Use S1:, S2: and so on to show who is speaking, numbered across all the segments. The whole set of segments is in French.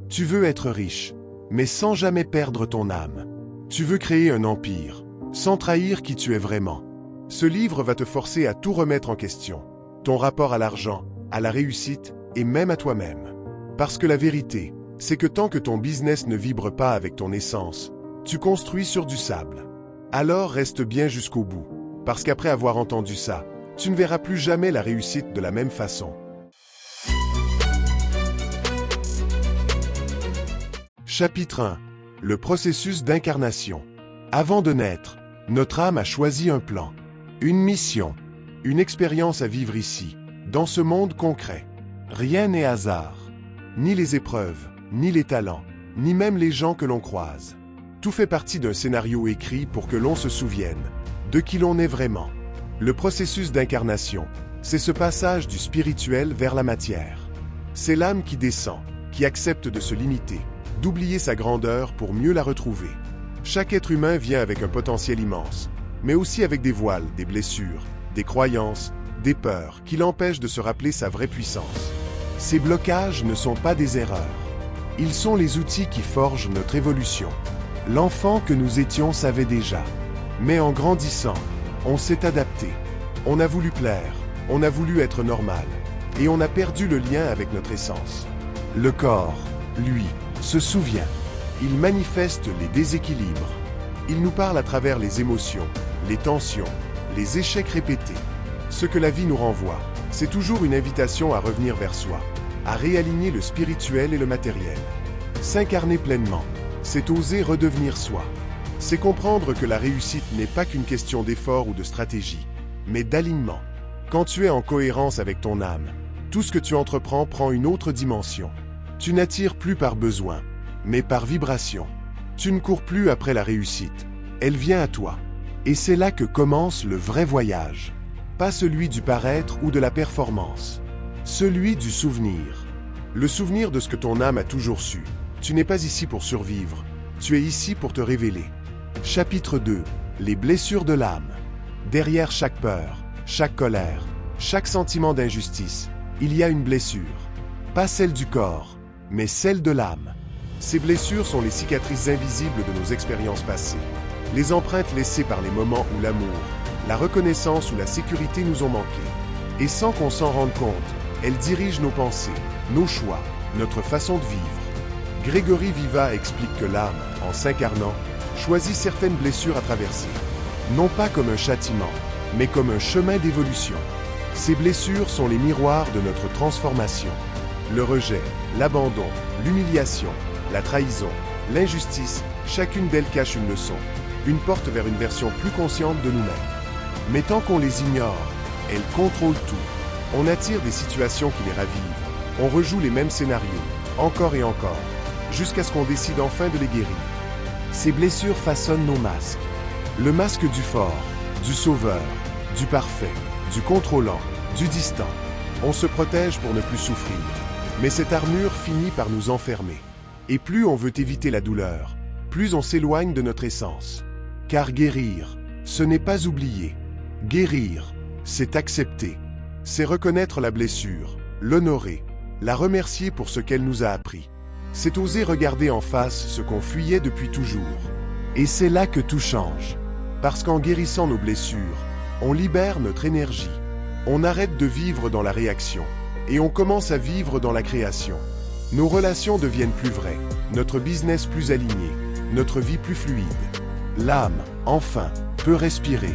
S1: Tu veux être riche, mais sans jamais perdre ton âme. Tu veux créer un empire, sans trahir qui tu es vraiment. Ce livre va te forcer à tout remettre en question. Ton rapport à l'argent, à la réussite et même à toi-même. Parce que la vérité, c'est que tant que ton business ne vibre pas avec ton essence, tu construis sur du sable. Alors reste bien jusqu'au bout, parce qu'après avoir entendu ça, tu ne verras plus jamais la réussite de la même façon. Chapitre 1. Le processus d'incarnation. Avant de naître, notre âme a choisi un plan, une mission, une expérience à vivre ici, dans ce monde concret. Rien n'est hasard, ni les épreuves, ni les talents, ni même les gens que l'on croise. Tout fait partie d'un scénario écrit pour que l'on se souvienne de qui l'on est vraiment. Le processus d'incarnation, c'est ce passage du spirituel vers la matière. C'est l'âme qui descend, qui accepte de se limiter, d'oublier sa grandeur pour mieux la retrouver. Chaque être humain vient avec un potentiel immense, mais aussi avec des voiles, des blessures, des croyances, des peurs qui l'empêchent de se rappeler sa vraie puissance. Ces blocages ne sont pas des erreurs. Ils sont les outils qui forgent notre évolution. L'enfant que nous étions savait déjà. Mais en grandissant, on s'est adapté. On a voulu plaire, on a voulu être normal, et on a perdu le lien avec notre essence. Le corps, lui, se souvient. Il manifeste les déséquilibres. Il nous parle à travers les émotions, les tensions, les échecs répétés. Ce que la vie nous renvoie, c'est toujours une invitation à revenir vers soi, à réaligner le spirituel et le matériel. S'incarner pleinement, c'est oser redevenir soi. C'est comprendre que la réussite n'est pas qu'une question d'effort ou de stratégie, mais d'alignement. Quand tu es en cohérence avec ton âme, tout ce que tu entreprends prend une autre dimension. Tu n'attires plus par besoin, mais par vibration. Tu ne cours plus après la réussite, elle vient à toi. Et c'est là que commence le vrai voyage. Pas celui du paraître ou de la performance. Celui du souvenir. Le souvenir de ce que ton âme a toujours su. Tu n'es pas ici pour survivre, tu es ici pour te révéler. Chapitre 2. Les blessures de l'âme. Derrière chaque peur, chaque colère, chaque sentiment d'injustice, il y a une blessure. Pas celle du corps, mais celle de l'âme. Ces blessures sont les cicatrices invisibles de nos expériences passées. Les empreintes laissées par les moments où l'amour, la reconnaissance ou la sécurité nous ont manqué. Et sans qu'on s'en rende compte, elles dirigent nos pensées, nos choix, notre façon de vivre. Grégory Viva explique que l'âme, en s'incarnant, choisit certaines blessures à traverser. Non pas comme un châtiment, mais comme un chemin d'évolution. Ces blessures sont les miroirs de notre transformation. Le rejet, l'abandon, l'humiliation, la trahison, l'injustice, chacune d'elles cache une leçon, une porte vers une version plus consciente de nous-mêmes. Mais tant qu'on les ignore, elles contrôlent tout. On attire des situations qui les ravivent. On rejoue les mêmes scénarios, encore et encore, jusqu'à ce qu'on décide enfin de les guérir. Ces blessures façonnent nos masques. Le masque du fort, du sauveur, du parfait, du contrôlant, du distant. On se protège pour ne plus souffrir. Mais cette armure finit par nous enfermer. Et plus on veut éviter la douleur, plus on s'éloigne de notre essence. Car guérir, ce n'est pas oublier. Guérir, c'est accepter. C'est reconnaître la blessure, l'honorer, la remercier pour ce qu'elle nous a appris. C'est oser regarder en face ce qu'on fuyait depuis toujours. Et c'est là que tout change. Parce qu'en guérissant nos blessures, on libère notre énergie. On arrête de vivre dans la réaction et on commence à vivre dans la création. Nos relations deviennent plus vraies, notre business plus aligné, notre vie plus fluide. L'âme, enfin, peut respirer.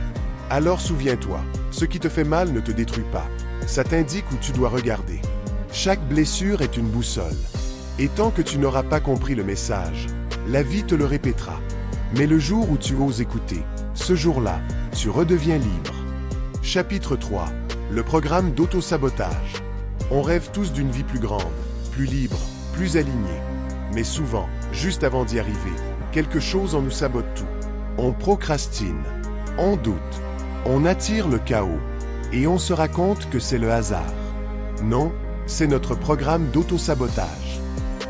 S1: Alors souviens-toi, ce qui te fait mal ne te détruit pas. Ça t'indique où tu dois regarder. Chaque blessure est une boussole. Et tant que tu n'auras pas compris le message, la vie te le répétera. Mais le jour où tu oses écouter, ce jour-là, tu redeviens libre. Chapitre 3. Le programme d'auto-sabotage. On rêve tous d'une vie plus grande, plus libre, plus alignée. Mais souvent, juste avant d'y arriver, quelque chose en nous sabote tout. On procrastine, on doute, on attire le chaos, et on se raconte que c'est le hasard. Non, c'est notre programme d'auto-sabotage.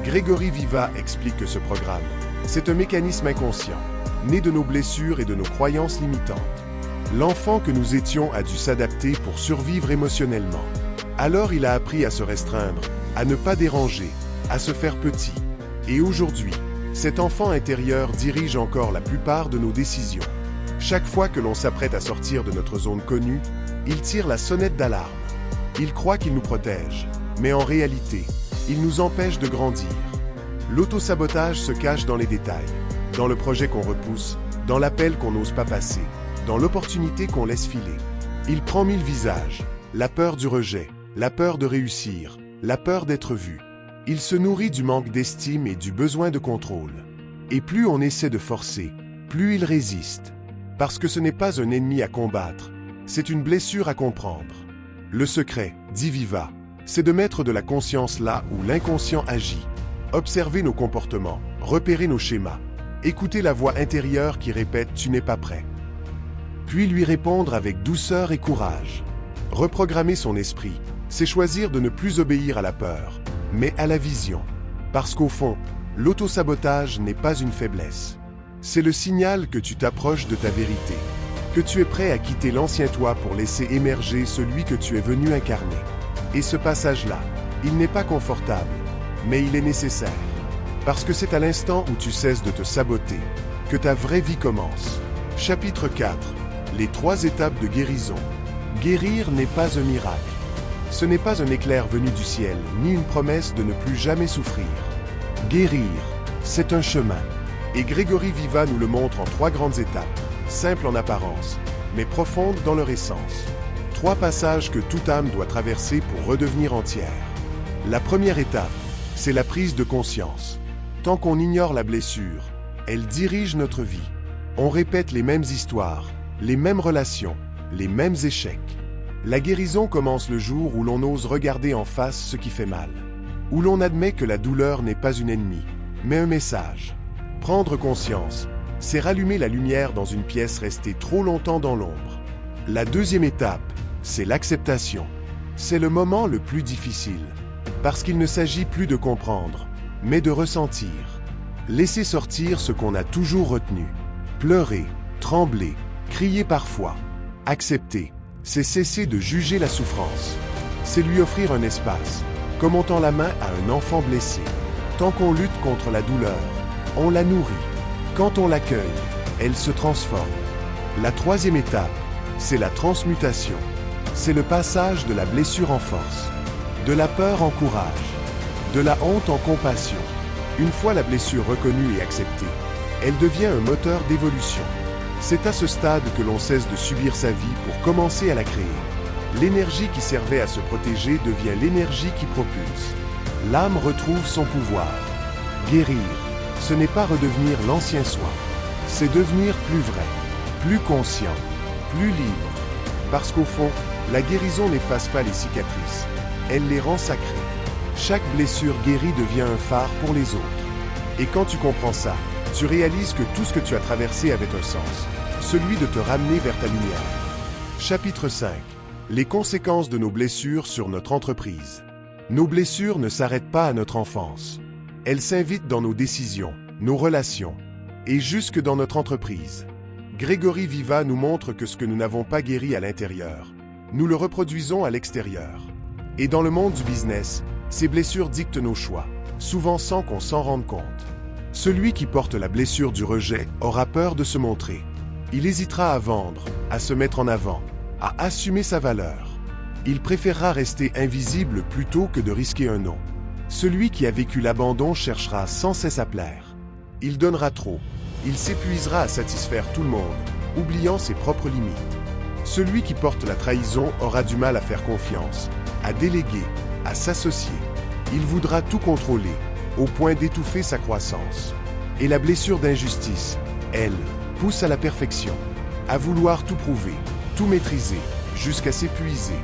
S1: Grégory Viva explique que ce programme, c'est un mécanisme inconscient, né de nos blessures et de nos croyances limitantes. L'enfant que nous étions a dû s'adapter pour survivre émotionnellement. Alors il a appris à se restreindre, à ne pas déranger, à se faire petit. Et aujourd'hui, cet enfant intérieur dirige encore la plupart de nos décisions. Chaque fois que l'on s'apprête à sortir de notre zone connue, il tire la sonnette d'alarme. Il croit qu'il nous protège, mais en réalité, il nous empêche de grandir. L'autosabotage se cache dans les détails, dans le projet qu'on repousse, dans l'appel qu'on n'ose pas passer, dans l'opportunité qu'on laisse filer. Il prend 1000 visages, la peur du rejet, la peur de réussir, la peur d'être vu. Il se nourrit du manque d'estime et du besoin de contrôle. Et plus on essaie de forcer, plus il résiste. Parce que ce n'est pas un ennemi à combattre, c'est une blessure à comprendre. Le secret, dit Viva, c'est de mettre de la conscience là où l'inconscient agit. Observer nos comportements, repérer nos schémas, écouter la voix intérieure qui répète « tu n'es pas prêt ». Puis lui répondre avec douceur et courage. Reprogrammer son esprit, c'est choisir de ne plus obéir à la peur, mais à la vision. Parce qu'au fond, l'autosabotage n'est pas une faiblesse. C'est le signal que tu t'approches de ta vérité, que tu es prêt à quitter l'ancien toi pour laisser émerger celui que tu es venu incarner. Et ce passage-là, il n'est pas confortable, mais il est nécessaire. Parce que c'est à l'instant où tu cesses de te saboter que ta vraie vie commence. Chapitre 4. Les 3 étapes de guérison. Guérir n'est pas un miracle. Ce n'est pas un éclair venu du ciel, ni une promesse de ne plus jamais souffrir. Guérir, c'est un chemin. Et Grégory Viva nous le montre en 3 grandes étapes, simples en apparence, mais profondes dans leur essence. 3 passages que toute âme doit traverser pour redevenir entière. La première étape, c'est la prise de conscience. Tant qu'on ignore la blessure, elle dirige notre vie. On répète les mêmes histoires, les mêmes relations, les mêmes échecs. La guérison commence le jour où l'on ose regarder en face ce qui fait mal, où l'on admet que la douleur n'est pas une ennemie, mais un message. Prendre conscience, c'est rallumer la lumière dans une pièce restée trop longtemps dans l'ombre. La deuxième étape, c'est l'acceptation. C'est le moment le plus difficile, parce qu'il ne s'agit plus de comprendre, mais de ressentir. Laisser sortir ce qu'on a toujours retenu. Pleurer, trembler, crier parfois. Accepter, c'est cesser de juger la souffrance. C'est lui offrir un espace, comme on tend la main à un enfant blessé. Tant qu'on lutte contre la douleur, on la nourrit. Quand on l'accueille, elle se transforme. La troisième étape, c'est la transmutation. C'est le passage de la blessure en force, de la peur en courage, de la honte en compassion. Une fois la blessure reconnue et acceptée, elle devient un moteur d'évolution. C'est à ce stade que l'on cesse de subir sa vie pour commencer à la créer. L'énergie qui servait à se protéger devient l'énergie qui propulse. L'âme retrouve son pouvoir. Guérir, ce n'est pas redevenir l'ancien soi. C'est devenir plus vrai, plus conscient, plus libre. Parce qu'au fond, la guérison n'efface pas les cicatrices. Elle les rend sacrées. Chaque blessure guérie devient un phare pour les autres. Et quand tu comprends ça, tu réalises que tout ce que tu as traversé avait un sens, celui de te ramener vers ta lumière. Chapitre 5. Les conséquences de nos blessures sur notre entreprise. Nos blessures ne s'arrêtent pas à notre enfance. Elles s'invitent dans nos décisions, nos relations, et jusque dans notre entreprise. Grégory Viva nous montre que ce que nous n'avons pas guéri à l'intérieur, nous le reproduisons à l'extérieur. Et dans le monde du business, ces blessures dictent nos choix, souvent sans qu'on s'en rende compte. Celui qui porte la blessure du rejet aura peur de se montrer. Il hésitera à vendre, à se mettre en avant, à assumer sa valeur. Il préférera rester invisible plutôt que de risquer un non. Celui qui a vécu l'abandon cherchera sans cesse à plaire. Il donnera trop. Il s'épuisera à satisfaire tout le monde, oubliant ses propres limites. Celui qui porte la trahison aura du mal à faire confiance, à déléguer, à s'associer. Il voudra tout contrôler, au point d'étouffer sa croissance. Et la blessure d'injustice, elle, pousse à la perfection, à vouloir tout prouver, tout maîtriser, jusqu'à s'épuiser.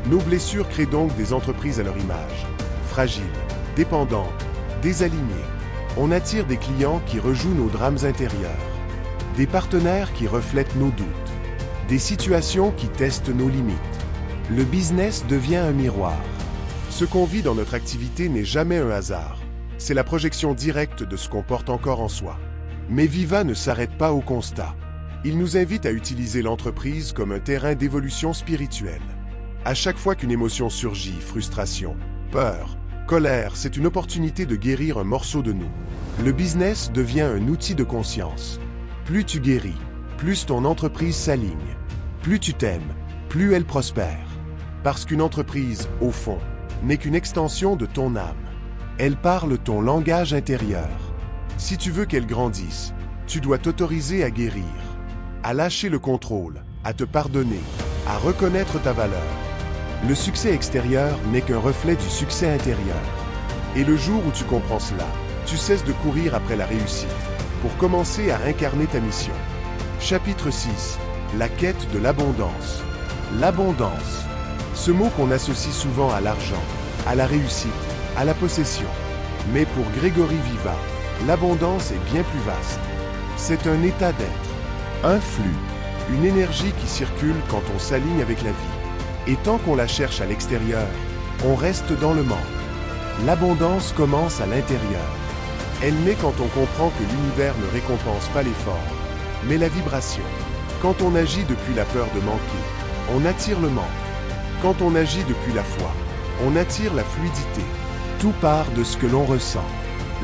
S1: Nos blessures créent donc des entreprises à leur image, fragiles, dépendantes, désalignées. On attire des clients qui rejouent nos drames intérieurs, des partenaires qui reflètent nos doutes, des situations qui testent nos limites. Le business devient un miroir. Ce qu'on vit dans notre activité n'est jamais un hasard. C'est la projection directe de ce qu'on porte encore en soi. Mais Viva ne s'arrête pas au constat. Il nous invite à utiliser l'entreprise comme un terrain d'évolution spirituelle. À chaque fois qu'une émotion surgit, frustration, peur, Colère, c'est une opportunité de guérir un morceau de nous. Le business devient un outil de conscience. Plus tu guéris, plus ton entreprise s'aligne. Plus tu t'aimes, plus elle prospère. Parce qu'une entreprise, au fond, n'est qu'une extension de ton âme. Elle parle ton langage intérieur. Si tu veux qu'elle grandisse, tu dois t'autoriser à guérir, à lâcher le contrôle, à te pardonner, à reconnaître ta valeur. Le succès extérieur n'est qu'un reflet du succès intérieur. Et le jour où tu comprends cela, tu cesses de courir après la réussite pour commencer à incarner ta mission. Chapitre 6. La quête de l'abondance. L'abondance. Ce mot qu'on associe souvent à l'argent, à la réussite, à la possession. Mais pour Grégory Viva, l'abondance est bien plus vaste. C'est un état d'être, un flux, une énergie qui circule quand on s'aligne avec la vie. Et tant qu'on la cherche à l'extérieur, on reste dans le manque. L'abondance commence à l'intérieur. Elle naît quand on comprend que l'univers ne récompense pas l'effort, mais la vibration. Quand on agit depuis la peur de manquer, on attire le manque. Quand on agit depuis la foi, on attire la fluidité. Tout part de ce que l'on ressent.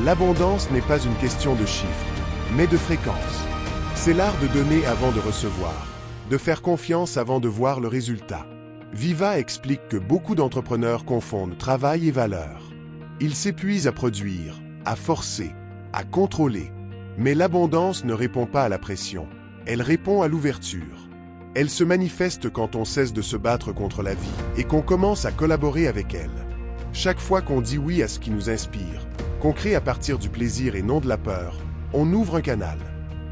S1: L'abondance n'est pas une question de chiffres, mais de fréquence. C'est l'art de donner avant de recevoir, de faire confiance avant de voir le résultat. Viva explique que beaucoup d'entrepreneurs confondent travail et valeur. Ils s'épuisent à produire, à forcer, à contrôler. Mais l'abondance ne répond pas à la pression, elle répond à l'ouverture. Elle se manifeste quand on cesse de se battre contre la vie et qu'on commence à collaborer avec elle. Chaque fois qu'on dit oui à ce qui nous inspire, qu'on crée à partir du plaisir et non de la peur, on ouvre un canal.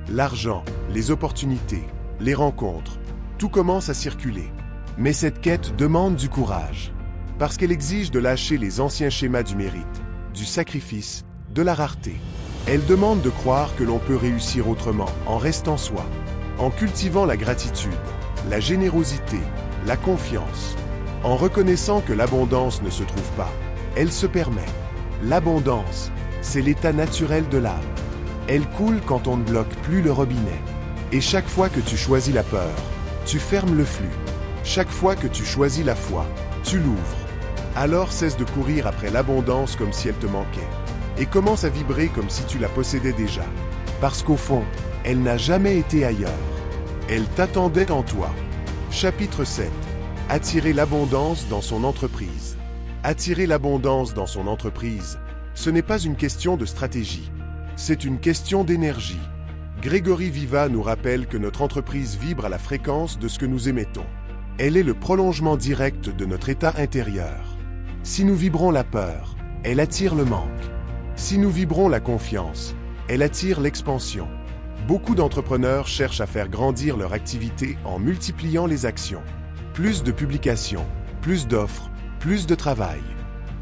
S1: L'argent, les opportunités, les rencontres, tout commence à circuler. Mais cette quête demande du courage, parce qu'elle exige de lâcher les anciens schémas du mérite, du sacrifice, de la rareté. Elle demande de croire que l'on peut réussir autrement, en restant soi, en cultivant la gratitude, la générosité, la confiance, en reconnaissant que l'abondance ne se trouve pas, elle se permet. L'abondance, c'est l'état naturel de l'âme. Elle coule quand on ne bloque plus le robinet. Et chaque fois que tu choisis la peur, tu fermes le flux. Chaque fois que tu choisis la foi, tu l'ouvres. Alors cesse de courir après l'abondance comme si elle te manquait, et commence à vibrer comme si tu la possédais déjà. Parce qu'au fond, elle n'a jamais été ailleurs. Elle t'attendait en toi. Chapitre 7. Attirer l'abondance dans son entreprise. Attirer l'abondance dans son entreprise, ce n'est pas une question de stratégie. C'est une question d'énergie. Grégory Viva nous rappelle que notre entreprise vibre à la fréquence de ce que nous émettons. Elle est le prolongement direct de notre état intérieur. Si nous vibrons la peur, elle attire le manque. Si nous vibrons la confiance, elle attire l'expansion. Beaucoup d'entrepreneurs cherchent à faire grandir leur activité en multipliant les actions. Plus de publications, plus d'offres, plus de travail.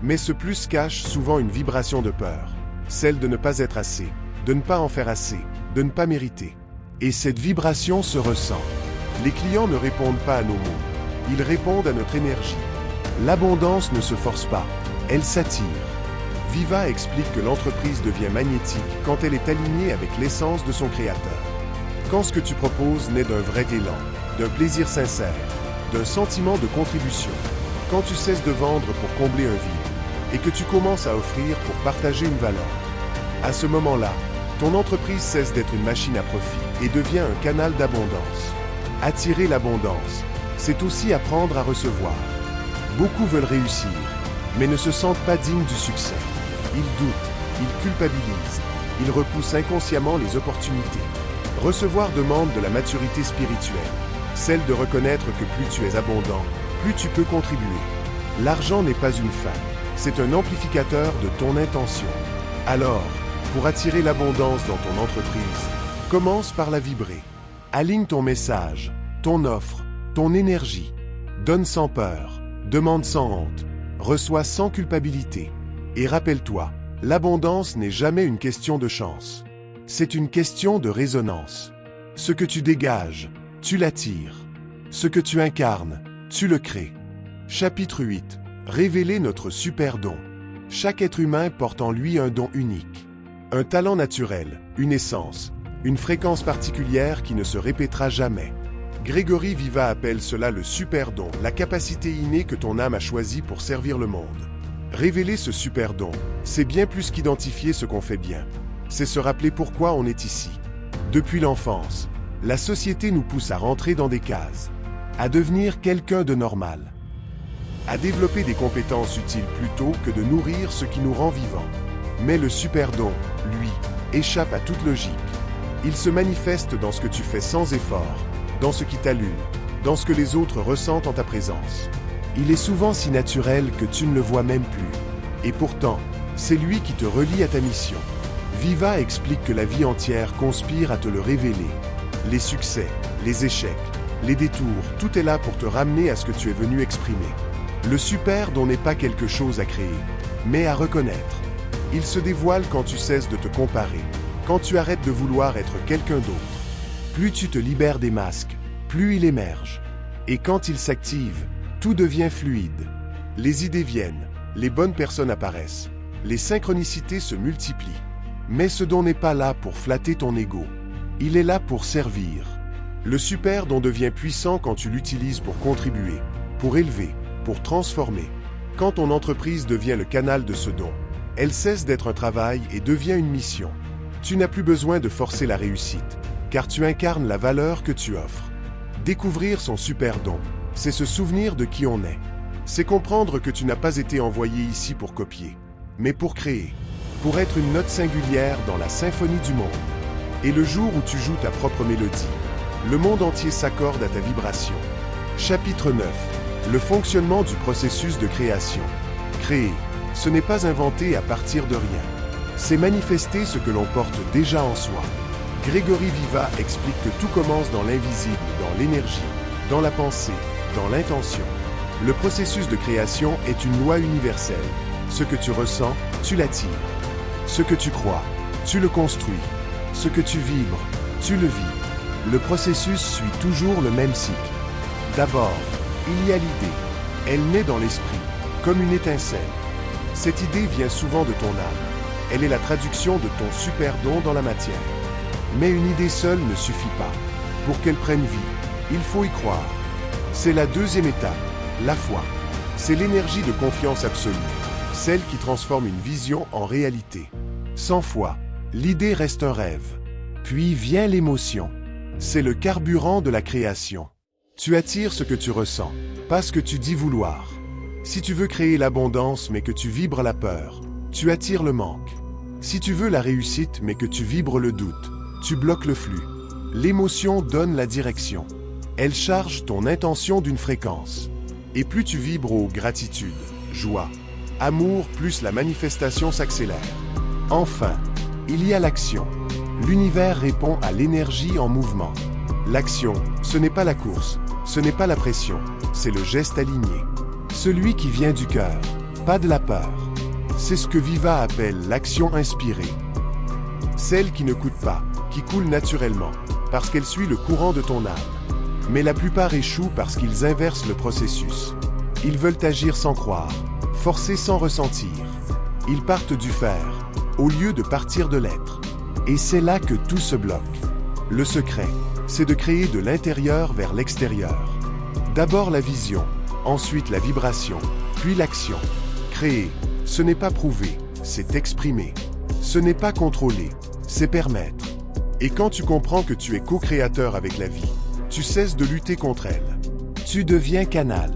S1: Mais ce plus cache souvent une vibration de peur, celle de ne pas être assez, de ne pas en faire assez, de ne pas mériter. Et cette vibration se ressent. Les clients ne répondent pas à nos mots, ils répondent à notre énergie. L'abondance ne se force pas, elle s'attire. Viva explique que l'entreprise devient magnétique quand elle est alignée avec l'essence de son créateur. Quand ce que tu proposes naît d'un vrai élan, d'un plaisir sincère, d'un sentiment de contribution. Quand tu cesses de vendre pour combler un vide, et que tu commences à offrir pour partager une valeur. À ce moment-là, ton entreprise cesse d'être une machine à profit et devient un canal d'abondance. Attirer l'abondance, c'est aussi apprendre à recevoir. Beaucoup veulent réussir, mais ne se sentent pas dignes du succès. Ils doutent, ils culpabilisent, ils repoussent inconsciemment les opportunités. Recevoir demande de la maturité spirituelle, celle de reconnaître que plus tu es abondant, plus tu peux contribuer. L'argent n'est pas une fin, c'est un amplificateur de ton intention. Alors, pour attirer l'abondance dans ton entreprise, commence par la vibrer. Aligne ton message, ton offre, ton énergie. Donne sans peur, demande sans honte, reçois sans culpabilité. Et rappelle-toi, l'abondance n'est jamais une question de chance. C'est une question de résonance. Ce que tu dégages, tu l'attires. Ce que tu incarnes, tu le crées. Chapitre 8. Révéler notre super don. Chaque être humain porte en lui un don unique. Un talent naturel, une essence, une fréquence particulière qui ne se répétera jamais. Grégory Viva appelle cela le super don, la capacité innée que ton âme a choisie pour servir le monde. Révéler ce super don, c'est bien plus qu'identifier ce qu'on fait bien. C'est se rappeler pourquoi on est ici. Depuis l'enfance, la société nous pousse à rentrer dans des cases, à devenir quelqu'un de normal, à développer des compétences utiles plutôt que de nourrir ce qui nous rend vivants. Mais le super don, lui, échappe à toute logique. Il se manifeste dans ce que tu fais sans effort, dans ce qui t'allume, dans ce que les autres ressentent en ta présence. Il est souvent si naturel que tu ne le vois même plus. Et pourtant, c'est lui qui te relie à ta mission. Viva explique que la vie entière conspire à te le révéler. Les succès, les échecs, les détours, tout est là pour te ramener à ce que tu es venu exprimer. Le super don n'est pas quelque chose à créer, mais à reconnaître. Il se dévoile quand tu cesses de te comparer, quand tu arrêtes de vouloir être quelqu'un d'autre. Plus tu te libères des masques, plus il émerge. Et quand il s'active, tout devient fluide. Les idées viennent, les bonnes personnes apparaissent, les synchronicités se multiplient. Mais ce don n'est pas là pour flatter ton ego. Il est là pour servir. Le super don devient puissant quand tu l'utilises pour contribuer, pour élever, pour transformer. Quand ton entreprise devient le canal de ce don, elle cesse d'être un travail et devient une mission. Tu n'as plus besoin de forcer la réussite, car tu incarnes la valeur que tu offres. Découvrir son super don, c'est se souvenir de qui on est. C'est comprendre que tu n'as pas été envoyé ici pour copier, mais pour créer, pour être une note singulière dans la symphonie du monde. Et le jour où tu joues ta propre mélodie, le monde entier s'accorde à ta vibration. Chapitre 9. Le fonctionnement du processus de création. Créer, ce n'est pas inventer à partir de rien. C'est manifester ce que l'on porte déjà en soi. Grégory Viva explique que tout commence dans l'invisible, dans l'énergie, dans la pensée, dans l'intention. Le processus de création est une loi universelle. Ce que tu ressens, tu l'attires. Ce que tu crois, tu le construis. Ce que tu vibres, tu le vis. Le processus suit toujours le même cycle. D'abord, il y a l'idée. Elle naît dans l'esprit, comme une étincelle. Cette idée vient souvent de ton âme. Elle est la traduction de ton super don dans la matière. Mais une idée seule ne suffit pas. Pour qu'elle prenne vie, il faut y croire. C'est la deuxième étape, la foi. C'est l'énergie de confiance absolue, celle qui transforme une vision en réalité. Sans foi, l'idée reste un rêve. Puis vient l'émotion. C'est le carburant de la création. Tu attires ce que tu ressens, pas ce que tu dis vouloir. Si tu veux créer l'abondance mais que tu vibres la peur, tu attires le manque. Si tu veux la réussite mais que tu vibres le doute, tu bloques le flux. L'émotion donne la direction. Elle charge ton intention d'une fréquence. Et plus tu vibres au gratitude, joie, amour, plus la manifestation s'accélère. Enfin, il y a l'action. L'univers répond à l'énergie en mouvement. L'action, ce n'est pas la course, ce n'est pas la pression, c'est le geste aligné. Celui qui vient du cœur, pas de la peur. C'est ce que Viva appelle l'action inspirée. Celle qui ne coûte pas, qui coule naturellement, parce qu'elle suit le courant de ton âme. Mais la plupart échouent parce qu'ils inversent le processus. Ils veulent agir sans croire, forcer sans ressentir. Ils partent du faire, au lieu de partir de l'être. Et c'est là que tout se bloque. Le secret, c'est de créer de l'intérieur vers l'extérieur. D'abord la vision, ensuite la vibration, puis l'action. Créer, ce n'est pas prouver, c'est exprimer. Ce n'est pas contrôler, c'est permettre. Et quand tu comprends que tu es co-créateur avec la vie, tu cesses de lutter contre elle. Tu deviens canal.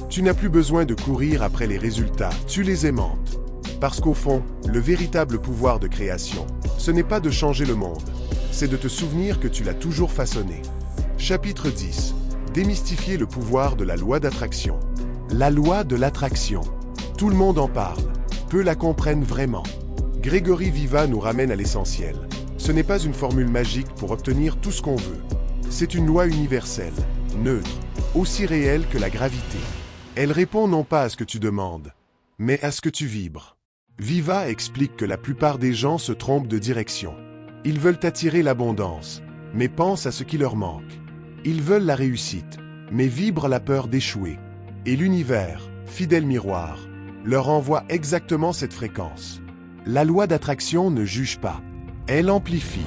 S1: Tu n'as plus besoin de courir après les résultats, tu les aimantes. Parce qu'au fond, le véritable pouvoir de création, ce n'est pas de changer le monde, c'est de te souvenir que tu l'as toujours façonné. Chapitre 10. Démystifier le pouvoir de la loi d'attraction. La loi de l'attraction. Tout le monde en parle, peu la comprennent vraiment. Grégory Viva nous ramène à l'essentiel. Ce n'est pas une formule magique pour obtenir tout ce qu'on veut. C'est une loi universelle, neutre, aussi réelle que la gravité. Elle répond non pas à ce que tu demandes, mais à ce que tu vibres. Viva explique que la plupart des gens se trompent de direction. Ils veulent attirer l'abondance, mais pensent à ce qui leur manque. Ils veulent la réussite, mais vibrent la peur d'échouer. Et l'univers, fidèle miroir, leur envoie exactement cette fréquence. La loi d'attraction ne juge pas. Elle amplifie.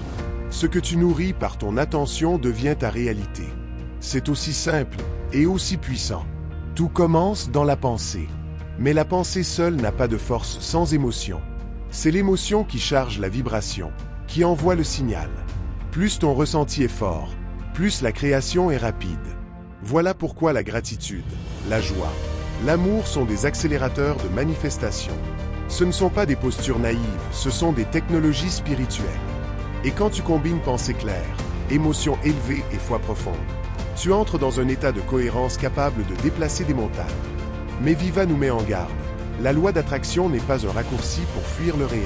S1: Ce que tu nourris par ton attention devient ta réalité. C'est aussi simple et aussi puissant. Tout commence dans la pensée. Mais la pensée seule n'a pas de force sans émotion. C'est l'émotion qui charge la vibration, qui envoie le signal. Plus ton ressenti est fort, plus la création est rapide. Voilà pourquoi la gratitude, la joie, l'amour sont des accélérateurs de manifestation. Ce ne sont pas des postures naïves, ce sont des technologies spirituelles. Et quand tu combines pensée claire, émotion élevée et foi profonde, tu entres dans un état de cohérence capable de déplacer des montagnes. Mais Viva nous met en garde. La loi d'attraction n'est pas un raccourci pour fuir le réel.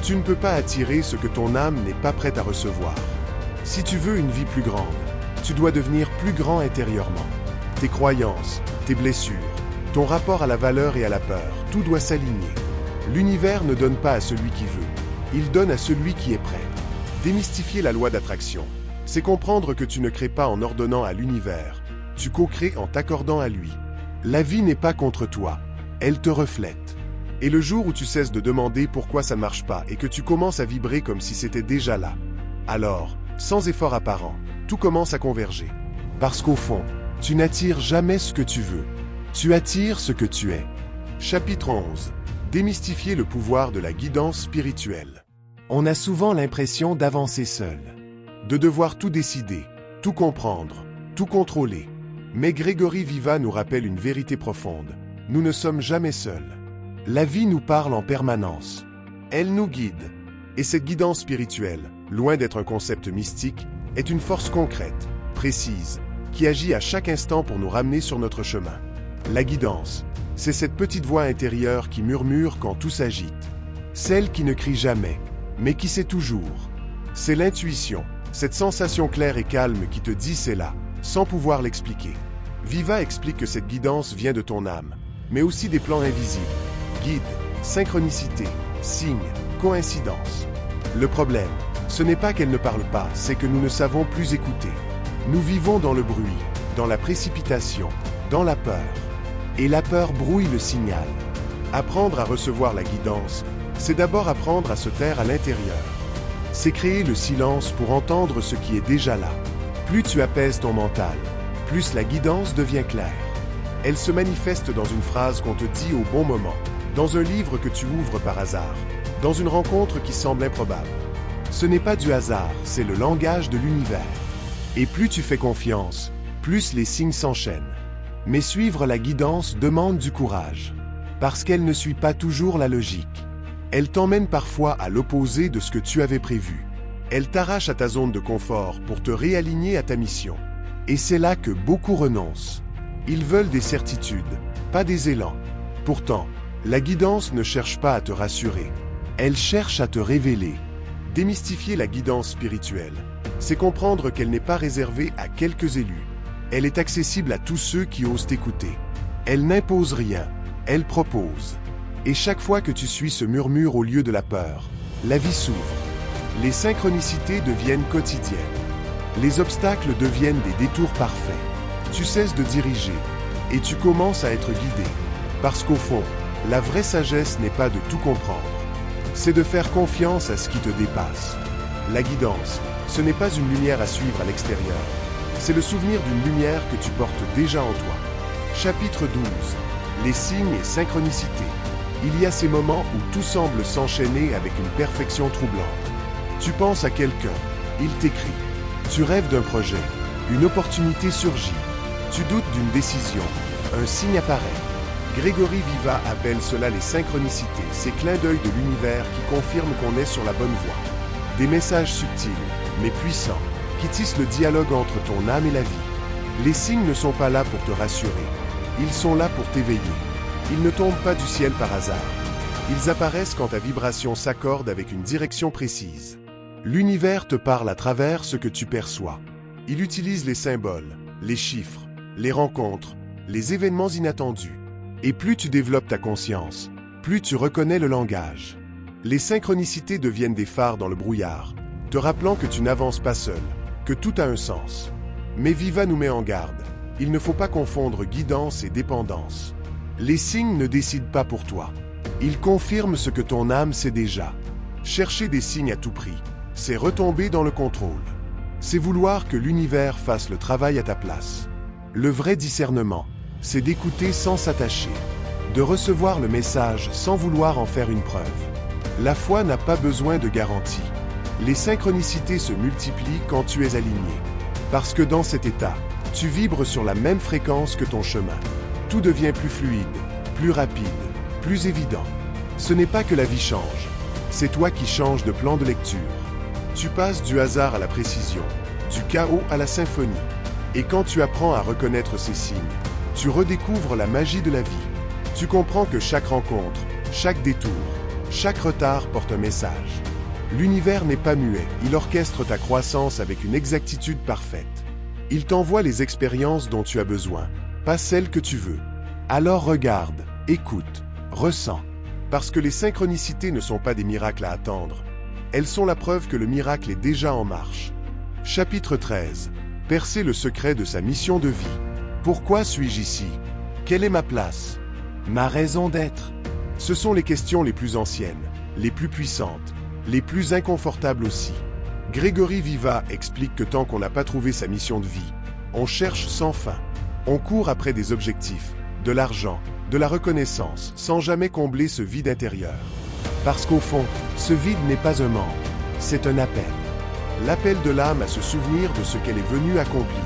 S1: Tu ne peux pas attirer ce que ton âme n'est pas prête à recevoir. Si tu veux une vie plus grande, tu dois devenir plus grand intérieurement. Tes croyances, tes blessures, ton rapport à la valeur et à la peur, tout doit s'aligner. L'univers ne donne pas à celui qui veut, il donne à celui qui est prêt. Démystifier la loi d'attraction, c'est comprendre que tu ne crées pas en ordonnant à l'univers, tu co-crées en t'accordant à lui. La vie n'est pas contre toi, elle te reflète. Et le jour où tu cesses de demander pourquoi ça ne marche pas et que tu commences à vibrer comme si c'était déjà là, alors, sans effort apparent, tout commence à converger. Parce qu'au fond, tu n'attires jamais ce que tu veux, tu attires ce que tu es. Chapitre 11. Démystifier le pouvoir de la guidance spirituelle. On a souvent l'impression d'avancer seul, de devoir tout décider, tout comprendre, tout contrôler. Mais Grégory Viva nous rappelle une vérité profonde. Nous ne sommes jamais seuls. La vie nous parle en permanence. Elle nous guide. Et cette guidance spirituelle, loin d'être un concept mystique, est une force concrète, précise, qui agit à chaque instant pour nous ramener sur notre chemin. La guidance, c'est cette petite voix intérieure qui murmure quand tout s'agite. Celle qui ne crie jamais, mais qui sait toujours. C'est l'intuition, cette sensation claire et calme qui te dit c'est là, sans pouvoir l'expliquer. Viva explique que cette guidance vient de ton âme, mais aussi des plans invisibles. Guide, synchronicité, signes, coïncidence. Le problème, ce n'est pas qu'elle ne parle pas, c'est que nous ne savons plus écouter. Nous vivons dans le bruit, dans la précipitation, dans la peur. Et la peur brouille le signal. Apprendre à recevoir la guidance, c'est d'abord apprendre à se taire à l'intérieur. C'est créer le silence pour entendre ce qui est déjà là. Plus tu apaises ton mental, plus la guidance devient claire. Elle se manifeste dans une phrase qu'on te dit au bon moment, dans un livre que tu ouvres par hasard, dans une rencontre qui semble improbable. Ce n'est pas du hasard, c'est le langage de l'univers. Et plus tu fais confiance, plus les signes s'enchaînent. Mais suivre la guidance demande du courage, parce qu'elle ne suit pas toujours la logique. Elle t'emmène parfois à l'opposé de ce que tu avais prévu. Elle t'arrache à ta zone de confort pour te réaligner à ta mission. Et c'est là que beaucoup renoncent. Ils veulent des certitudes, pas des élans. Pourtant, la guidance ne cherche pas à te rassurer. Elle cherche à te révéler. Démystifier la guidance spirituelle, c'est comprendre qu'elle n'est pas réservée à quelques élus. Elle est accessible à tous ceux qui osent t'écouter. Elle n'impose rien, elle propose. Et chaque fois que tu suis ce murmure au lieu de la peur, la vie s'ouvre. Les synchronicités deviennent quotidiennes. Les obstacles deviennent des détours parfaits. Tu cesses de diriger et tu commences à être guidé. Parce qu'au fond, la vraie sagesse n'est pas de tout comprendre. C'est de faire confiance à ce qui te dépasse. La guidance, ce n'est pas une lumière à suivre à l'extérieur. C'est le souvenir d'une lumière que tu portes déjà en toi. Chapitre 12. Les signes et synchronicités. Il y a ces moments où tout semble s'enchaîner avec une perfection troublante. Tu penses à quelqu'un, il t'écrit. Tu rêves d'un projet, une opportunité surgit. Tu doutes d'une décision, un signe apparaît. Grégory Viva appelle cela les synchronicités, ces clins d'œil de l'univers qui confirment qu'on est sur la bonne voie. Des messages subtils, mais puissants, qui tissent le dialogue entre ton âme et la vie. Les signes ne sont pas là pour te rassurer, ils sont là pour t'éveiller. Ils ne tombent pas du ciel par hasard. Ils apparaissent quand ta vibration s'accorde avec une direction précise. L'univers te parle à travers ce que tu perçois. Il utilise les symboles, les chiffres, les rencontres, les événements inattendus. Et plus tu développes ta conscience, plus tu reconnais le langage. Les synchronicités deviennent des phares dans le brouillard, te rappelant que tu n'avances pas seul, que tout a un sens. Mais Viva nous met en garde. Il ne faut pas confondre guidance et dépendance. Les signes ne décident pas pour toi. Ils confirment ce que ton âme sait déjà. Chercher des signes à tout prix, c'est retomber dans le contrôle. C'est vouloir que l'univers fasse le travail à ta place. Le vrai discernement, c'est d'écouter sans s'attacher, de recevoir le message sans vouloir en faire une preuve. La foi n'a pas besoin de garantie. Les synchronicités se multiplient quand tu es aligné. Parce que dans cet état, tu vibres sur la même fréquence que ton chemin. Tout devient plus fluide, plus rapide, plus évident. Ce n'est pas que la vie change, c'est toi qui changes de plan de lecture. Tu passes du hasard à la précision, du chaos à la symphonie. Et quand tu apprends à reconnaître ces signes, tu redécouvres la magie de la vie. Tu comprends que chaque rencontre, chaque détour, chaque retard porte un message. L'univers n'est pas muet, il orchestre ta croissance avec une exactitude parfaite. Il t'envoie les expériences dont tu as besoin, pas celles que tu veux. Alors regarde, écoute, ressens. Parce que les synchronicités ne sont pas des miracles à attendre. Elles sont la preuve que le miracle est déjà en marche. Chapitre 13. Percer le secret de sa mission de vie. Pourquoi suis-je ici? Quelle est ma place? Ma raison d'être? Ce sont les questions les plus anciennes, les plus puissantes, les plus inconfortables aussi. Grégory Viva explique que tant qu'on n'a pas trouvé sa mission de vie, on cherche sans fin. On court après des objectifs, de l'argent, de la reconnaissance, sans jamais combler ce vide intérieur. Parce qu'au fond, ce vide n'est pas un manque, c'est un appel. L'appel de l'âme à se souvenir de ce qu'elle est venue accomplir.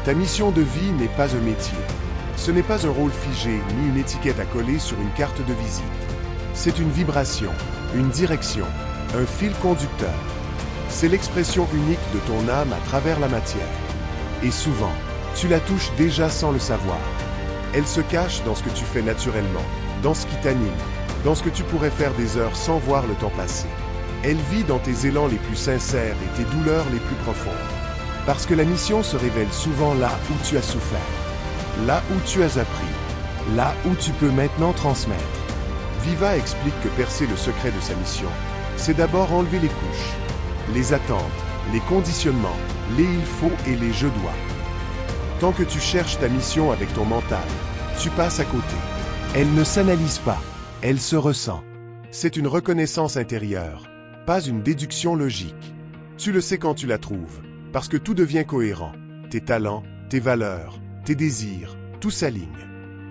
S1: Ta mission de vie n'est pas un métier. Ce n'est pas un rôle figé ni une étiquette à coller sur une carte de visite. C'est une vibration, une direction, un fil conducteur. C'est l'expression unique de ton âme à travers la matière. Et souvent, tu la touches déjà sans le savoir. Elle se cache dans ce que tu fais naturellement, dans ce qui t'anime, dans ce que tu pourrais faire des heures sans voir le temps passer. Elle vit dans tes élans les plus sincères et tes douleurs les plus profondes. Parce que la mission se révèle souvent là où tu as souffert, là où tu as appris, là où tu peux maintenant transmettre. Viva explique que percer le secret de sa mission, c'est d'abord enlever les couches, les attentes, les conditionnements, les il faut et les je dois. Tant que tu cherches ta mission avec ton mental, tu passes à côté. Elle ne s'analyse pas, elle se ressent. C'est une reconnaissance intérieure, pas une déduction logique. Tu le sais quand tu la trouves, parce que tout devient cohérent. Tes talents, tes valeurs, tes désirs, tout s'aligne.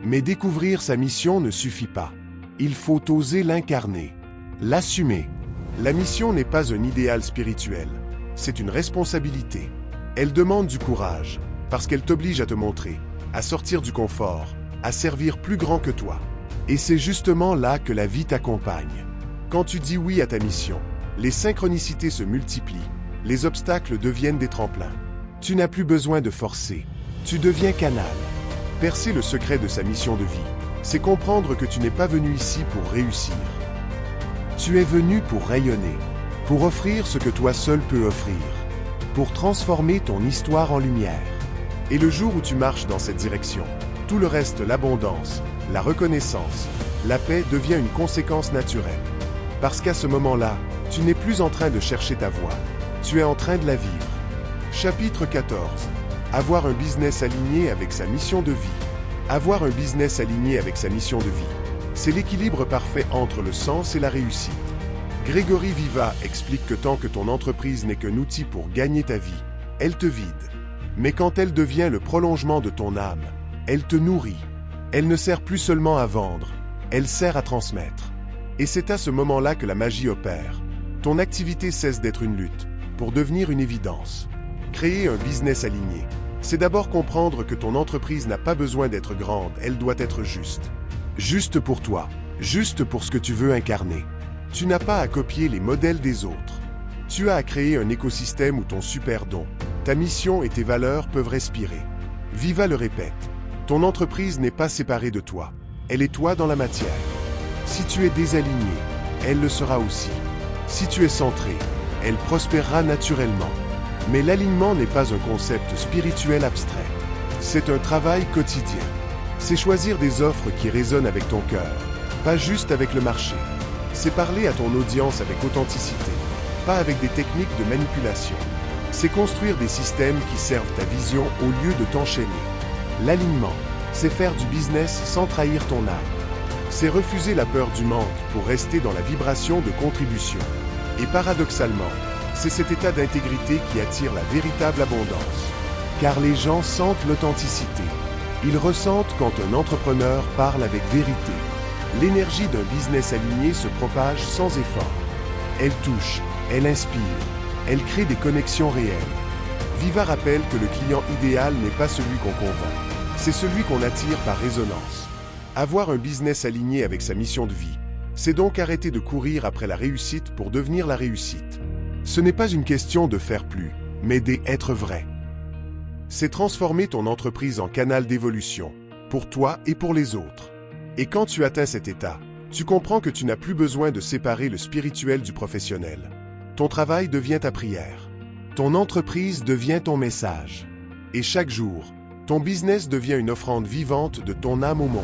S1: Mais découvrir sa mission ne suffit pas. Il faut oser l'incarner, l'assumer. La mission n'est pas un idéal spirituel, c'est une responsabilité. Elle demande du courage, parce qu'elle t'oblige à te montrer, à sortir du confort, à servir plus grand que toi. Et c'est justement là que la vie t'accompagne. Quand tu dis oui à ta mission, les synchronicités se multiplient, les obstacles deviennent des tremplins. Tu n'as plus besoin de forcer, tu deviens canal. Percer le secret de sa mission de vie, c'est comprendre que tu n'es pas venu ici pour réussir. Tu es venu pour rayonner, pour offrir ce que toi seul peux offrir, pour transformer ton histoire en lumière. Et le jour où tu marches dans cette direction, tout le reste, l'abondance, la reconnaissance, la paix devient une conséquence naturelle. Parce qu'à ce moment-là, tu n'es plus en train de chercher ta voie, tu es en train de la vivre. Chapitre 14. Avoir un business aligné avec sa mission de vie. Avoir un business aligné avec sa mission de vie, c'est l'équilibre parfait entre le sens et la réussite. Grégory Viva explique que tant que ton entreprise n'est qu'un outil pour gagner ta vie, elle te vide. Mais quand elle devient le prolongement de ton âme, elle te nourrit. Elle ne sert plus seulement à vendre, elle sert à transmettre. Et c'est à ce moment-là que la magie opère. Ton activité cesse d'être une lutte, pour devenir une évidence. Créer un business aligné, c'est d'abord comprendre que ton entreprise n'a pas besoin d'être grande, elle doit être juste. Juste pour toi, juste pour ce que tu veux incarner. Tu n'as pas à copier les modèles des autres. Tu as à créer un écosystème où ton super don, ta mission et tes valeurs peuvent respirer. Viva le répète, ton entreprise n'est pas séparée de toi, elle est toi dans la matière. Si tu es désaligné, elle le sera aussi. Si tu es centré, elle prospérera naturellement. Mais l'alignement n'est pas un concept spirituel abstrait. C'est un travail quotidien. C'est choisir des offres qui résonnent avec ton cœur, pas juste avec le marché. C'est parler à ton audience avec authenticité, pas avec des techniques de manipulation. C'est construire des systèmes qui servent ta vision au lieu de t'enchaîner. L'alignement, c'est faire du business sans trahir ton âme. C'est refuser la peur du manque pour rester dans la vibration de contribution. Et paradoxalement, c'est cet état d'intégrité qui attire la véritable abondance. Car les gens sentent l'authenticité. Ils ressentent quand un entrepreneur parle avec vérité. L'énergie d'un business aligné se propage sans effort. Elle touche, elle inspire, elle crée des connexions réelles. Viva rappelle que le client idéal n'est pas celui qu'on convainc, c'est celui qu'on attire par résonance. Avoir un business aligné avec sa mission de vie, c'est donc arrêter de courir après la réussite pour devenir la réussite. Ce n'est pas une question de faire plus, mais d'être vrai. C'est transformer ton entreprise en canal d'évolution, pour toi et pour les autres. Et quand tu atteins cet état, tu comprends que tu n'as plus besoin de séparer le spirituel du professionnel. Ton travail devient ta prière. Ton entreprise devient ton message. Et chaque jour, ton business devient une offrande vivante de ton âme au monde.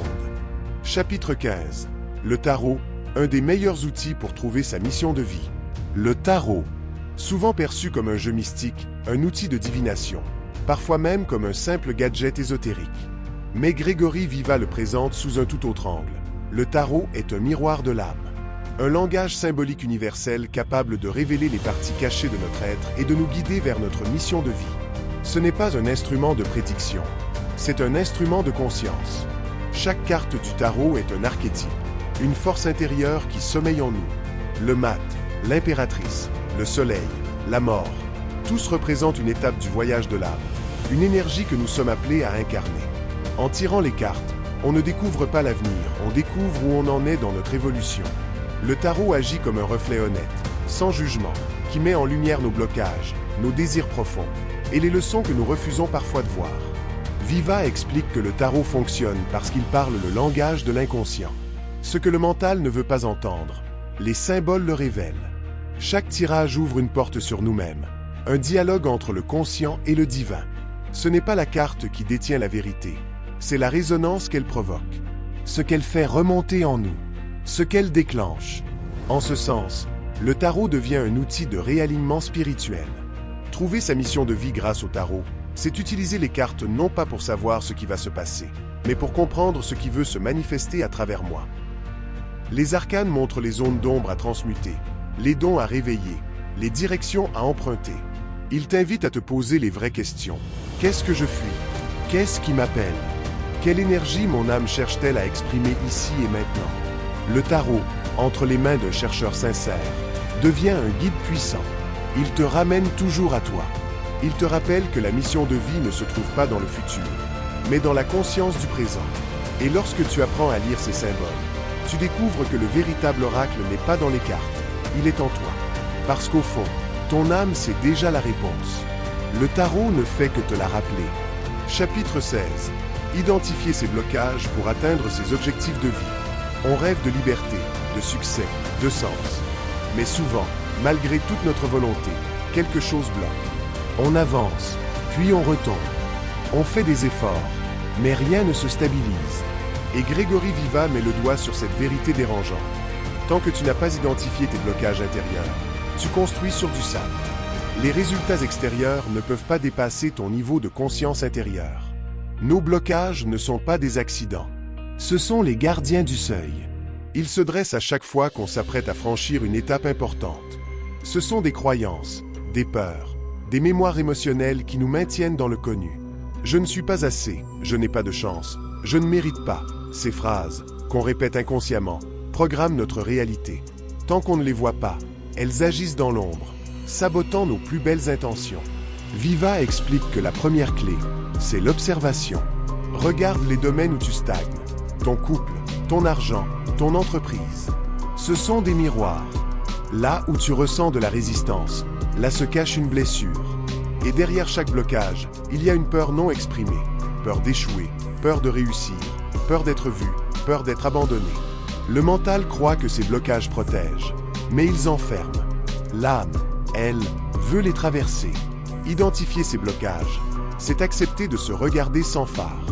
S1: Chapitre 15. Le tarot, un des meilleurs outils pour trouver sa mission de vie. Le tarot, souvent perçu comme un jeu mystique, un outil de divination, parfois même comme un simple gadget ésotérique. Mais Grégory Viva le présente sous un tout autre angle. Le tarot est un miroir de l'âme. Un langage symbolique universel capable de révéler les parties cachées de notre être et de nous guider vers notre mission de vie. Ce n'est pas un instrument de prédiction, c'est un instrument de conscience. Chaque carte du tarot est un archétype, une force intérieure qui sommeille en nous. Le mat, l'impératrice, le soleil, la mort, tous représentent une étape du voyage de l'âme, une énergie que nous sommes appelés à incarner. En tirant les cartes, on ne découvre pas l'avenir, on découvre où on en est dans notre évolution. Le tarot agit comme un reflet honnête, sans jugement, qui met en lumière nos blocages, nos désirs profonds, et les leçons que nous refusons parfois de voir. Viva explique que le tarot fonctionne parce qu'il parle le langage de l'inconscient. Ce que le mental ne veut pas entendre, les symboles le révèlent. Chaque tirage ouvre une porte sur nous-mêmes, un dialogue entre le conscient et le divin. Ce n'est pas la carte qui détient la vérité, c'est la résonance qu'elle provoque, ce qu'elle fait remonter en nous, ce qu'elle déclenche. En ce sens, le tarot devient un outil de réalignement spirituel. Trouver sa mission de vie grâce au tarot, c'est utiliser les cartes non pas pour savoir ce qui va se passer, mais pour comprendre ce qui veut se manifester à travers moi. Les arcanes montrent les zones d'ombre à transmuter, les dons à réveiller, les directions à emprunter. Ils t'invitent à te poser les vraies questions. Qu'est-ce que je fuis? Qu'est-ce qui m'appelle? Quelle énergie mon âme cherche-t-elle à exprimer ici et maintenant? Le tarot, entre les mains d'un chercheur sincère, devient un guide puissant. Il te ramène toujours à toi. Il te rappelle que la mission de vie ne se trouve pas dans le futur, mais dans la conscience du présent. Et lorsque tu apprends à lire ces symboles, tu découvres que le véritable oracle n'est pas dans les cartes, il est en toi. Parce qu'au fond, ton âme sait déjà la réponse. Le tarot ne fait que te la rappeler. Chapitre 16. Identifier ses blocages pour atteindre ses objectifs de vie. On rêve de liberté, de succès, de sens. Mais souvent, malgré toute notre volonté, quelque chose bloque. On avance, puis on retombe. On fait des efforts, mais rien ne se stabilise. Et Grégory Viva met le doigt sur cette vérité dérangeante. Tant que tu n'as pas identifié tes blocages intérieurs, tu construis sur du sable. Les résultats extérieurs ne peuvent pas dépasser ton niveau de conscience intérieure. Nos blocages ne sont pas des accidents. Ce sont les gardiens du seuil. Ils se dressent à chaque fois qu'on s'apprête à franchir une étape importante. Ce sont des croyances, des peurs, des mémoires émotionnelles qui nous maintiennent dans le connu. Je ne suis pas assez, je n'ai pas de chance, je ne mérite pas. Ces phrases, qu'on répète inconsciemment, programment notre réalité. Tant qu'on ne les voit pas, elles agissent dans l'ombre, sabotant nos plus belles intentions. Viva explique que la première clé, c'est l'observation. Regarde les domaines où tu stagnes. Ton couple, ton argent, ton entreprise. Ce sont des miroirs. Là où tu ressens de la résistance, là se cache une blessure. Et derrière chaque blocage, il y a une peur non exprimée. Peur d'échouer, peur de réussir, peur d'être vu, peur d'être abandonné. Le mental croit que ces blocages protègent, mais ils enferment. L'âme, elle, veut les traverser. Identifier ces blocages, c'est accepter de se regarder sans phare.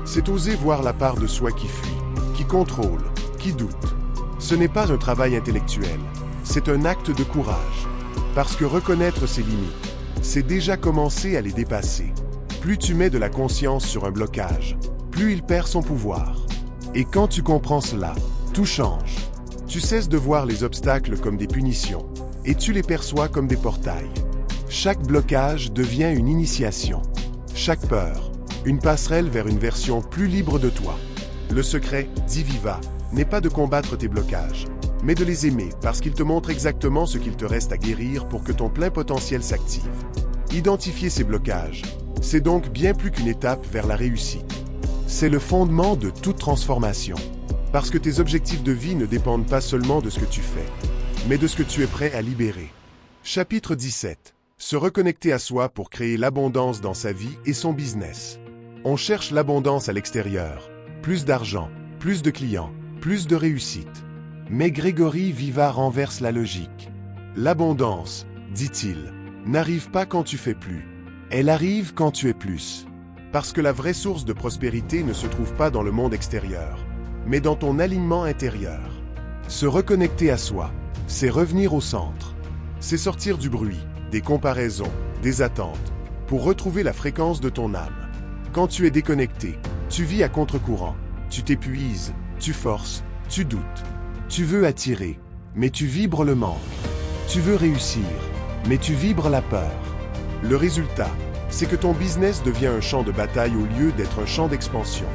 S1: C'est oser voir la part de soi qui fuit, qui contrôle, qui doute. Ce n'est pas un travail intellectuel, c'est un acte de courage. Parce que reconnaître ses limites, c'est déjà commencer à les dépasser. Plus tu mets de la conscience sur un blocage, plus il perd son pouvoir. Et quand tu comprends cela, tout change. Tu cesses de voir les obstacles comme des punitions, et tu les perçois comme des portails. Chaque blocage devient une initiation. Chaque peur, une passerelle vers une version plus libre de toi. Le secret, dit Viva, n'est pas de combattre tes blocages, mais de les aimer parce qu'ils te montrent exactement ce qu'il te reste à guérir pour que ton plein potentiel s'active. Identifier ces blocages, c'est donc bien plus qu'une étape vers la réussite. C'est le fondement de toute transformation. Parce que tes objectifs de vie ne dépendent pas seulement de ce que tu fais, mais de ce que tu es prêt à libérer. Chapitre 17. Se reconnecter à soi pour créer l'abondance dans sa vie et son business. On cherche l'abondance à l'extérieur. Plus d'argent, plus de clients, plus de réussite. Mais Grégory Viva renverse la logique. L'abondance, dit-il, n'arrive pas quand tu fais plus. Elle arrive quand tu es plus. Parce que la vraie source de prospérité ne se trouve pas dans le monde extérieur, mais dans ton alignement intérieur. Se reconnecter à soi, c'est revenir au centre. C'est sortir du bruit, des comparaisons, des attentes, pour retrouver la fréquence de ton âme. Quand tu es déconnecté, tu vis à contre-courant, tu t'épuises, tu forces, tu doutes. Tu veux attirer, mais tu vibres le manque. Tu veux réussir, mais tu vibres la peur. Le résultat, c'est que ton business devient un champ de bataille au lieu d'être un champ d'expansion.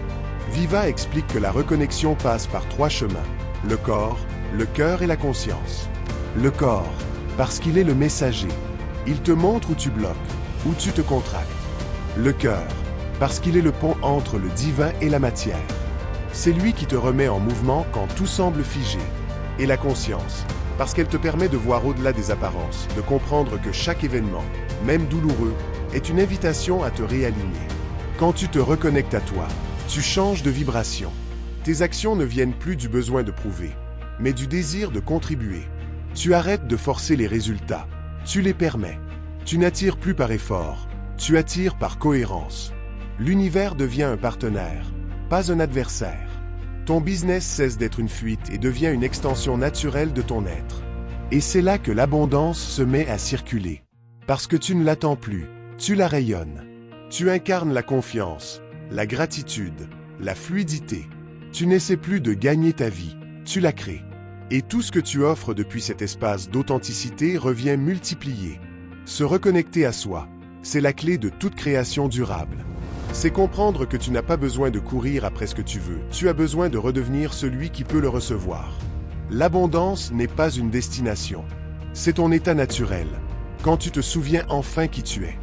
S1: Viva explique que la reconnexion passe par 3 chemins, le corps, le cœur et la conscience. Le corps, parce qu'il est le messager. Il te montre où tu bloques, où tu te contractes. Le cœur, parce qu'il est le pont entre le divin et la matière. C'est lui qui te remet en mouvement quand tout semble figé. Et la conscience, parce qu'elle te permet de voir au-delà des apparences, de comprendre que chaque événement, même douloureux, est une invitation à te réaligner. Quand tu te reconnectes à toi, tu changes de vibration. Tes actions ne viennent plus du besoin de prouver, mais du désir de contribuer. Tu arrêtes de forcer les résultats, tu les permets. Tu n'attires plus par effort, tu attires par cohérence. L'univers devient un partenaire, pas un adversaire. Ton business cesse d'être une fuite et devient une extension naturelle de ton être. Et c'est là que l'abondance se met à circuler. Parce que tu ne l'attends plus, tu la rayonnes. Tu incarnes la confiance, la gratitude, la fluidité. Tu n'essaies plus de gagner ta vie, tu la crées. Et tout ce que tu offres depuis cet espace d'authenticité revient multiplié. Se reconnecter à soi, c'est la clé de toute création durable. C'est comprendre que tu n'as pas besoin de courir après ce que tu veux, tu as besoin de redevenir celui qui peut le recevoir. L'abondance n'est pas une destination, c'est ton état naturel, quand tu te souviens enfin qui tu es.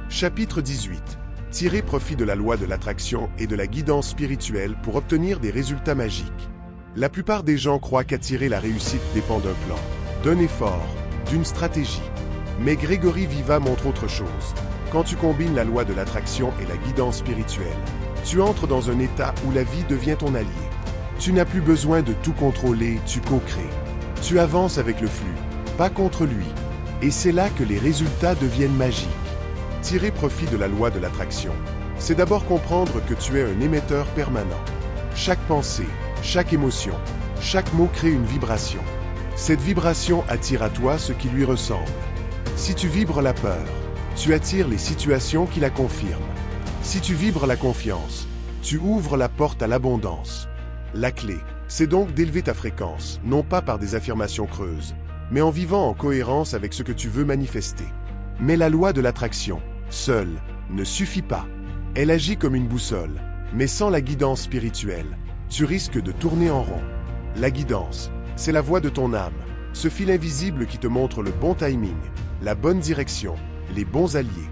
S1: Chapitre 18. Tirer profit de la loi de l'attraction et de la guidance spirituelle pour obtenir des résultats magiques. La plupart des gens croient qu'attirer la réussite dépend d'un plan, d'un effort, d'une stratégie. Mais Grégory Viva montre autre chose. Quand tu combines la loi de l'attraction et la guidance spirituelle, tu entres dans un état où la vie devient ton allié. Tu n'as plus besoin de tout contrôler, tu co-crées. Tu avances avec le flux, pas contre lui. Et c'est là que les résultats deviennent magiques. Tirer profit de la loi de l'attraction, c'est d'abord comprendre que tu es un émetteur permanent. Chaque pensée, chaque émotion, chaque mot crée une vibration. Cette vibration attire à toi ce qui lui ressemble. Si tu vibres la peur, tu attires les situations qui la confirment. Si tu vibres la confiance, tu ouvres la porte à l'abondance. La clé, c'est donc d'élever ta fréquence, non pas par des affirmations creuses, mais en vivant en cohérence avec ce que tu veux manifester. Mais la loi de l'attraction, seule, ne suffit pas. Elle agit comme une boussole, mais sans la guidance spirituelle, tu risques de tourner en rond. La guidance, c'est la voix de ton âme, ce fil invisible qui te montre le bon timing, la bonne direction, les bons alliés.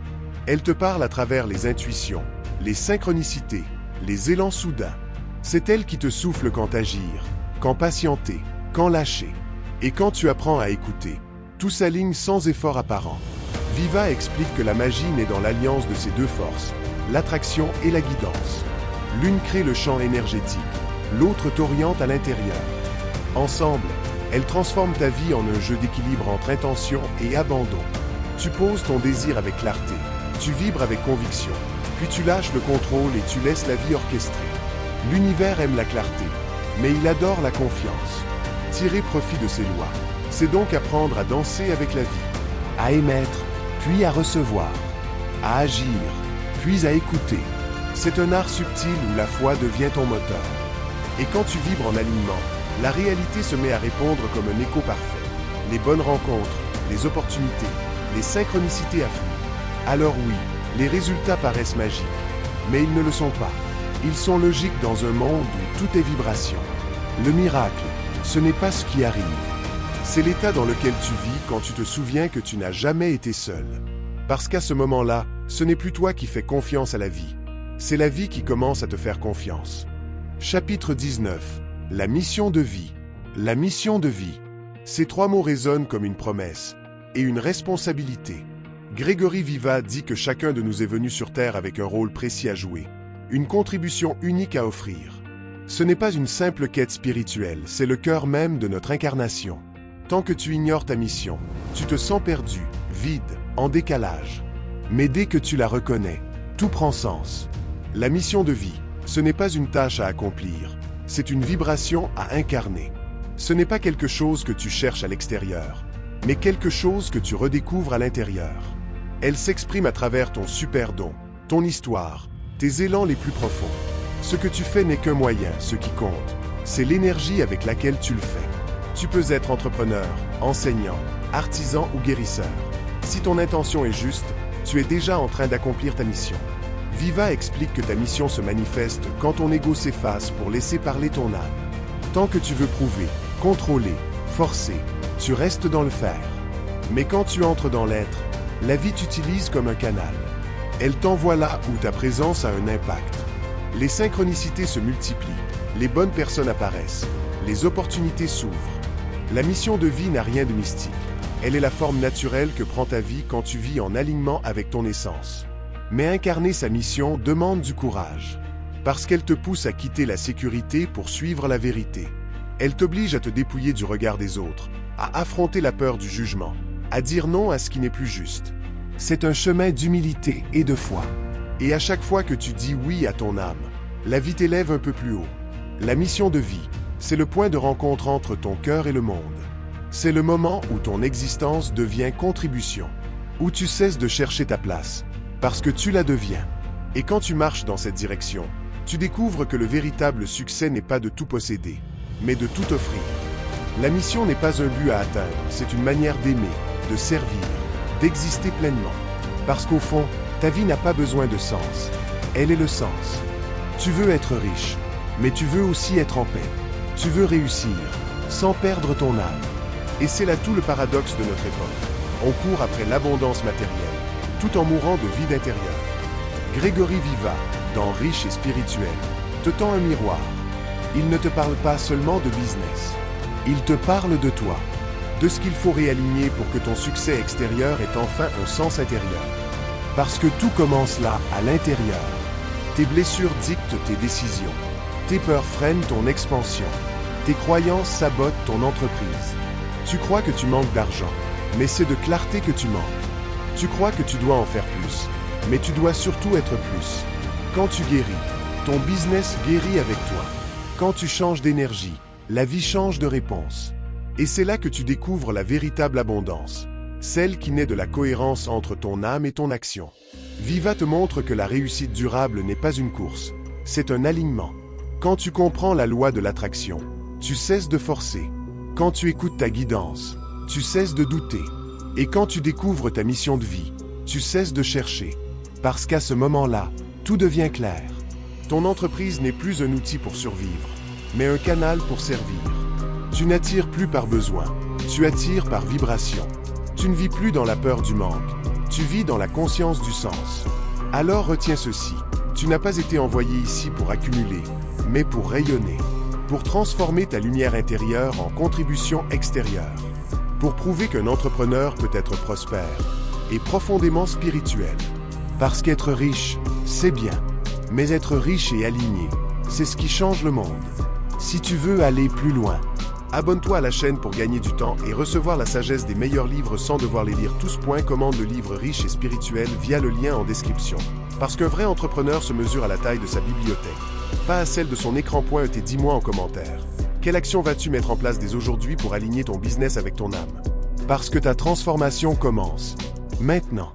S1: Elle te parle à travers les intuitions, les synchronicités, les élans soudains. C'est elle qui te souffle quand agir, quand patienter, quand lâcher. Et quand tu apprends à écouter, tout s'aligne sans effort apparent. Viva explique que la magie naît dans l'alliance de ces deux forces, l'attraction et la guidance. L'une crée le champ énergétique, l'autre t'oriente à l'intérieur. Ensemble, elles transforment ta vie en un jeu d'équilibre entre intention et abandon. Tu poses ton désir avec clarté, tu vibres avec conviction, puis tu lâches le contrôle et tu laisses la vie orchestrer. L'univers aime la clarté, mais il adore la confiance. Tirer profit de ces lois, c'est donc apprendre à danser avec la vie, à émettre, puis à recevoir, à agir, puis à écouter. C'est un art subtil où la foi devient ton moteur. Et quand tu vibres en alignement, la réalité se met à répondre comme un écho parfait. Les bonnes rencontres, les opportunités, les synchronicités affluent. Alors oui, les résultats paraissent magiques. mais ils ne le sont pas. Ils sont logiques dans un monde où tout est vibration. Le miracle, ce n'est pas ce qui arrive. C'est l'état dans lequel tu vis quand tu te souviens que tu n'as jamais été seul. Parce qu'à ce moment-là, ce n'est plus toi qui fais confiance à la vie. C'est la vie qui commence à te faire confiance. Chapitre 19. La mission de vie. La mission de vie. Ces trois mots résonnent comme une promesse et une responsabilité. Grégory Viva dit que chacun de nous est venu sur Terre avec un rôle précis à jouer, une contribution unique à offrir. Ce n'est pas une simple quête spirituelle, c'est le cœur même de notre incarnation. Tant que tu ignores ta mission, tu te sens perdu, vide, en décalage. Mais dès que tu la reconnais, tout prend sens. La mission de vie, ce n'est pas une tâche à accomplir, c'est une vibration à incarner. Ce n'est pas quelque chose que tu cherches à l'extérieur, mais quelque chose que tu redécouvres à l'intérieur. Elle s'exprime à travers ton super don, ton histoire, tes élans les plus profonds. Ce que tu fais n'est qu'un moyen, ce qui compte, c'est l'énergie avec laquelle tu le fais. Tu peux être entrepreneur, enseignant, artisan ou guérisseur. Si ton intention est juste, tu es déjà en train d'accomplir ta mission. Viva explique que ta mission se manifeste quand ton ego s'efface pour laisser parler ton âme. Tant que tu veux prouver, contrôler, forcer, tu restes dans le faire. Mais quand tu entres dans l'être, la vie t'utilise comme un canal. Elle t'envoie là où ta présence a un impact. Les synchronicités se multiplient, les bonnes personnes apparaissent, les opportunités s'ouvrent. La mission de vie n'a rien de mystique. Elle est la forme naturelle que prend ta vie quand tu vis en alignement avec ton essence. Mais incarner sa mission demande du courage. Parce qu'elle te pousse à quitter la sécurité pour suivre la vérité. Elle t'oblige à te dépouiller du regard des autres, à affronter la peur du jugement, à dire non à ce qui n'est plus juste. C'est un chemin d'humilité et de foi. Et à chaque fois que tu dis oui à ton âme, la vie t'élève un peu plus haut. La mission de vie, c'est le point de rencontre entre ton cœur et le monde. C'est le moment où ton existence devient contribution, où tu cesses de chercher ta place, parce que tu la deviens. Et quand tu marches dans cette direction, tu découvres que le véritable succès n'est pas de tout posséder, mais de tout offrir. La mission n'est pas un but à atteindre, c'est une manière d'aimer, de servir, d'exister pleinement. Parce qu'au fond, ta vie n'a pas besoin de sens, elle est le sens. Tu veux être riche, mais tu veux aussi être en paix. Tu veux réussir, sans perdre ton âme. Et c'est là tout le paradoxe de notre époque. On court après l'abondance matérielle, tout en mourant de vide intérieur. Grégory Viva, dans Riche et spirituel, te tend un miroir. Il ne te parle pas seulement de business. Il te parle de toi, de ce qu'il faut réaligner pour que ton succès extérieur ait enfin un sens intérieur. Parce que tout commence là, à l'intérieur. Tes blessures dictent tes décisions. Tes peurs freinent ton expansion. Tes croyances sabotent ton entreprise. Tu crois que tu manques d'argent, mais c'est de clarté que tu manques. Tu crois que tu dois en faire plus, mais tu dois surtout être plus. Quand tu guéris, ton business guérit avec toi. Quand tu changes d'énergie, la vie change de réponse. Et c'est là que tu découvres la véritable abondance, celle qui naît de la cohérence entre ton âme et ton action. Viva te montre que la réussite durable n'est pas une course, c'est un alignement. Quand tu comprends la loi de l'attraction, tu cesses de forcer. Quand tu écoutes ta guidance, tu cesses de douter. Et quand tu découvres ta mission de vie, tu cesses de chercher. Parce qu'à ce moment-là, tout devient clair. Ton entreprise n'est plus un outil pour survivre, mais un canal pour servir. Tu n'attires plus par besoin, tu attires par vibration. Tu ne vis plus dans la peur du manque, tu vis dans la conscience du sens. Alors retiens ceci, tu n'as pas été envoyé ici pour accumuler, mais pour rayonner, pour transformer ta lumière intérieure en contribution extérieure, pour prouver qu'un entrepreneur peut être prospère et profondément spirituel. Parce qu'être riche, c'est bien, mais être riche et aligné, c'est ce qui change le monde. Si tu veux aller plus loin, abonne-toi à la chaîne pour gagner du temps et recevoir la sagesse des meilleurs livres sans devoir les lire tous. Commande le livre Riche et spirituel via le lien en description. Parce qu'un vrai entrepreneur se mesure à la taille de sa bibliothèque, pas à celle de son écran. Et dis-moi en commentaire, quelle action vas-tu mettre en place dès aujourd'hui pour aligner ton business avec ton âme? Parce que ta transformation commence maintenant.